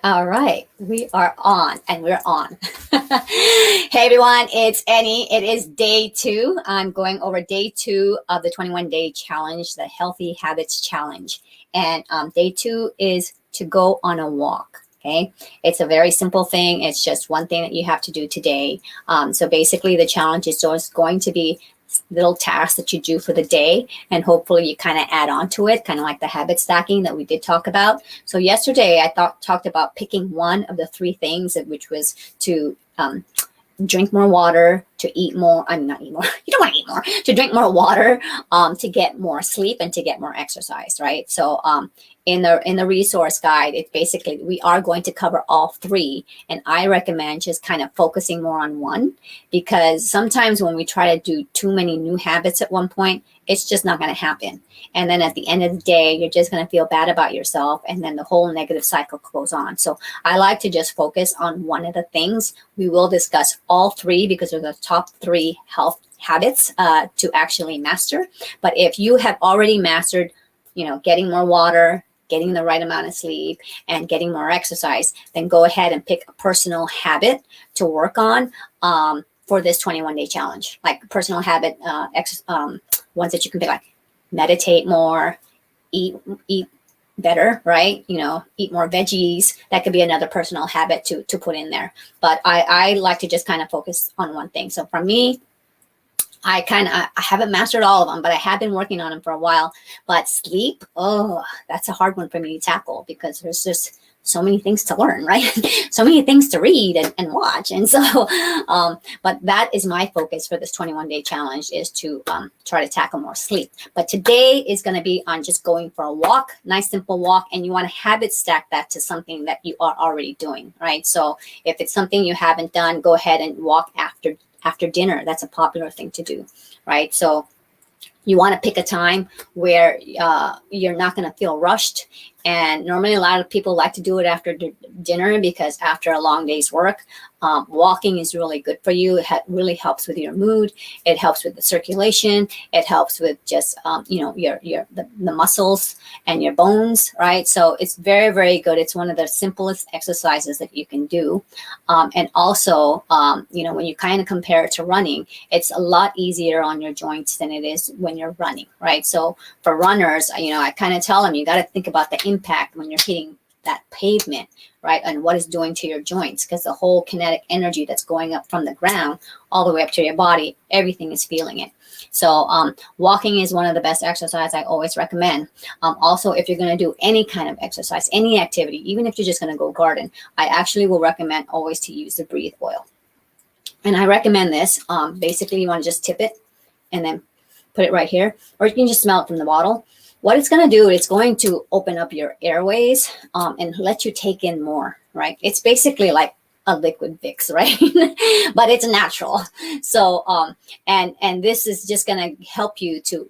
All right, we are on and we're on. Hey everyone, it's Annie. It is day 2. I'm going over day 2 of the 21-day challenge, the Healthy Habits Challenge. And day 2 is to go on a walk. Okay, it's a very simple thing. It's just one thing that you have to do today. So basically, the challenge is just going to be little tasks that you do for the day, and hopefully you kind of add on to it, kind of like the habit stacking that we did talk about. So yesterday I talked about picking one of the 3 things, which was to drink more water, to eat more. I'm not eat more. You don't want to eat more. To drink more water, to get more sleep, and to get more exercise. Right. So in the resource guide, it's basically we are going to cover all 3, and I recommend just kind of focusing more on one, because sometimes when we try to do too many new habits at one point, it's just not going to happen. And then at the end of the day, you're just going to feel bad about yourself, and then the whole negative cycle goes on. So I like to just focus on one of the things. We will discuss all 3 because they're the top 3 health habits to actually master. But if you have already mastered, getting more water, getting the right amount of sleep, and getting more exercise, then go ahead and pick a personal habit to work on for this 21-day challenge. Like personal habit ones that you can pick, like meditate more, eat better, right? Eat more veggies. That could be another personal habit to put in there. But I like to just kind of focus on one thing. So for me, I haven't mastered all of them, but I have been working on them for a while. But sleep, that's a hard one for me to tackle, because there's just so many things to learn, right? So many things to read and watch. And so, but that is my focus for this 21-day challenge, is to try to tackle more sleep. But today is going to be on just going for a walk, nice simple walk. And you want to habit stack that to something that you are already doing, right? So if it's something you haven't done, go ahead and walk after dinner. That's a popular thing to do, right? So you want to pick a time where you're not going to feel rushed. And normally a lot of people like to do it after dinner, because after a long day's work, walking is really good for you. It really helps with your mood. It helps with the circulation. It helps with just the muscles and your bones, right? So it's very, very good. It's one of the simplest exercises that you can do. And also, when you kind of compare it to running, it's a lot easier on your joints than it is when you're running, right? So for runners, I kind of tell them, you got to think about the impact when you're hitting that pavement, right? And what it's doing to your joints, because the whole kinetic energy that's going up from the ground all the way up to your body, everything is feeling it. So walking is one of the best exercise I always recommend. Also, if you're going to do any kind of exercise, any activity, even if you're just going to go garden, I actually will recommend always to use the breathe oil. And I recommend this. Basically, you want to just tip it and then put it right here, or you can just smell it from the bottle. What it's going to do, it's going to open up your airways and let you take in more, right? It's basically like a liquid Vicks, right? But it's natural. So, and this is just going to help you to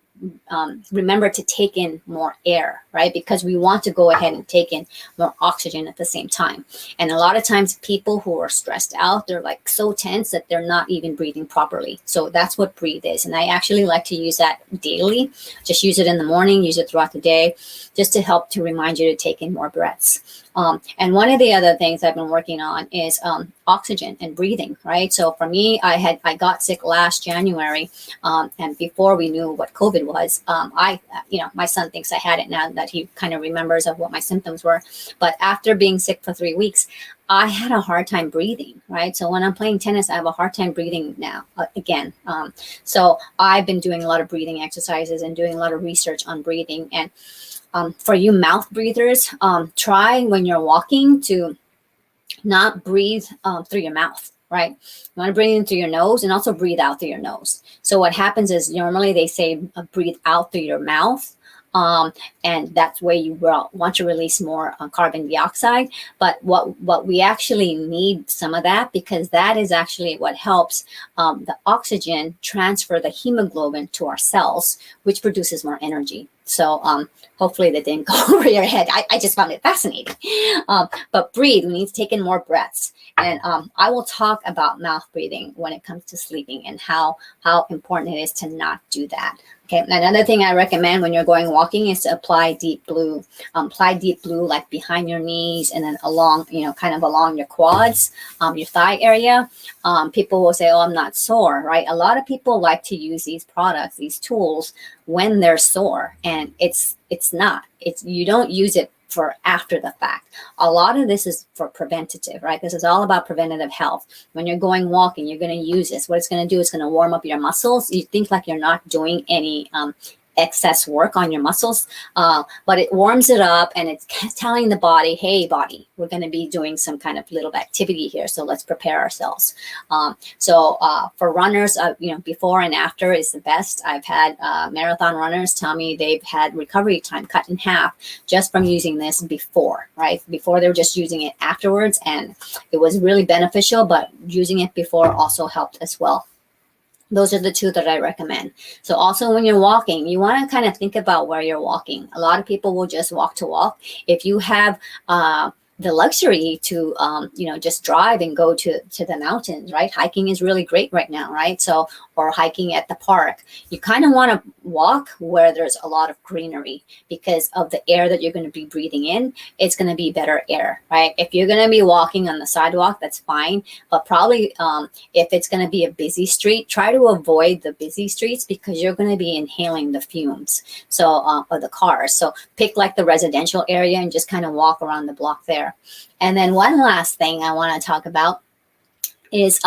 remember to take in more air, right? Because we want to go ahead and take in more oxygen at the same time. And a lot of times people who are stressed out, they're like so tense that they're not even breathing properly. So that's what breathe is. And I actually like to use that daily. Just use it in the morning, use it throughout the day, just to help to remind you to take in more breaths. And one of the other things I've been working on is oxygen and breathing, right? So for me, I got sick last January, and before we knew what COVID was, my son thinks I had it now that he kind of remembers of what my symptoms were. But after being sick for 3 weeks, I had a hard time breathing, right? So when I'm playing tennis, I have a hard time breathing now again. So I've been doing a lot of breathing exercises and doing a lot of research on breathing. And for you mouth breathers, try when you're walking to not breathe through your mouth, right? You want to breathe in through your nose and also breathe out through your nose. So what happens is normally they say breathe out through your mouth. And that's where you want to release more carbon dioxide. But what we actually need some of that, because that is actually what helps the oxygen transfer the hemoglobin to our cells, which produces more energy. So hopefully that didn't go over your head. I just found it fascinating. But breathe, we need to take in more breaths. And I will talk about mouth breathing when it comes to sleeping and how important it is to not do that. Okay, another thing I recommend when you're going walking is to apply deep blue. Apply deep blue like behind your knees and then along, kind of along your quads, your thigh area. People will say, oh, I'm not sore, right? A lot of people like to use these products, these tools when they're sore, and it's not. You don't use it for after the fact. A lot of this is for preventative, right? This is all about preventative health. When you're going walking, you're going to use this. What it's going to do is going to warm up your muscles. You think like you're not doing any excess work on your muscles, but it warms it up, and it's telling the body, hey body, we're going to be doing some kind of little activity here, so let's prepare ourselves. So for runners, before and after is the best. I've had marathon runners tell me they've had recovery time cut in half just from using this before, right? Before they were just using it afterwards, and it was really beneficial, but using it before also helped as well. Those are the two that I recommend. So also when you're walking, you want to kind of think about where you're walking. A lot of people will just walk to walk. If you have the luxury to, just drive and go to the mountains, right? Hiking is really great right now, right? So, or hiking at the park. You kind of want to walk where there's a lot of greenery because of the air that you're going to be breathing in. It's going to be better air, right? If you're going to be walking on the sidewalk, that's fine. But probably if it's going to be a busy street, try to avoid the busy streets because you're going to be inhaling the fumes. So, of the cars. So pick like the residential area and just kind of walk around the block there. And then one last thing I want to talk about is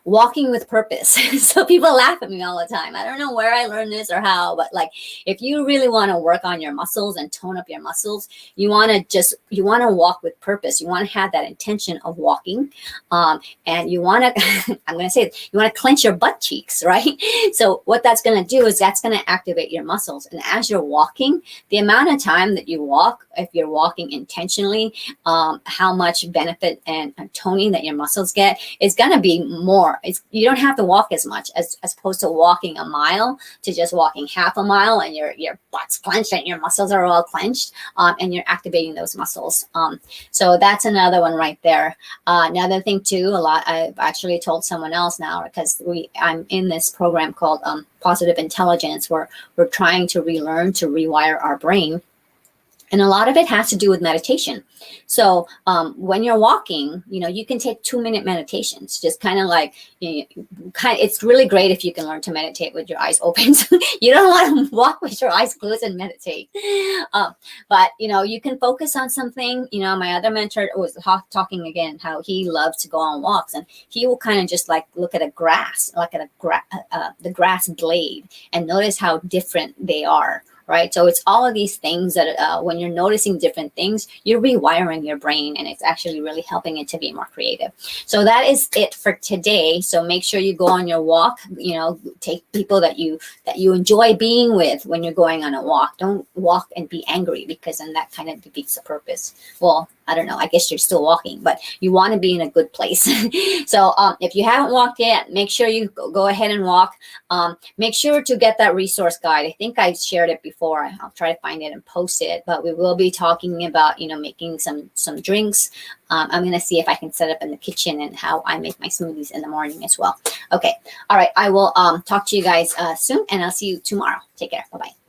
walking with purpose. So people laugh at me all the time. I don't know where I learned this or how, but like if you really want to work on your muscles and tone up your muscles, you want to walk with purpose. You want to have that intention of walking, and you want to I'm going to say it, you want to clench your butt cheeks, right? So what that's going to do is that's going to activate your muscles. And as you're walking, the amount of time that you walk, if you're walking intentionally, how much benefit and toning that your muscles get is going to be more. You don't have to walk as much as opposed to walking a mile to just walking half a mile and your butt's clenched and your muscles are all clenched, and you're activating those muscles. So that's another one right there. Another thing too, I've actually told someone else now because I'm in this program called Positive Intelligence, where we're trying to relearn to rewire our brain. And a lot of it has to do with meditation. So when you're walking, you can take 2-minute meditations, just kind of like, it's really great if you can learn to meditate with your eyes open. You don't want to walk with your eyes closed and meditate. But, you can focus on something. My other mentor was talking again, how he loves to go on walks, and he will kind of just like look at the grass blade and notice how different they are. Right. So it's all of these things that when you're noticing different things, you're rewiring your brain, and it's actually really helping it to be more creative. So that is it for today. So make sure you go on your walk, take people that you enjoy being with when you're going on a walk. Don't walk and be angry, because then that kind of defeats the purpose. Well, I don't know. I guess you're still walking, but you want to be in a good place. So if you haven't walked yet, make sure you go ahead and walk. Make sure to get that resource guide. I think I shared it before. I'll try to find it and post it, but we will be talking about, making some drinks. I'm going to see if I can set up in the kitchen and how I make my smoothies in the morning as well. Okay. All right. I will talk to you guys soon, and I'll see you tomorrow. Take care. Bye-bye.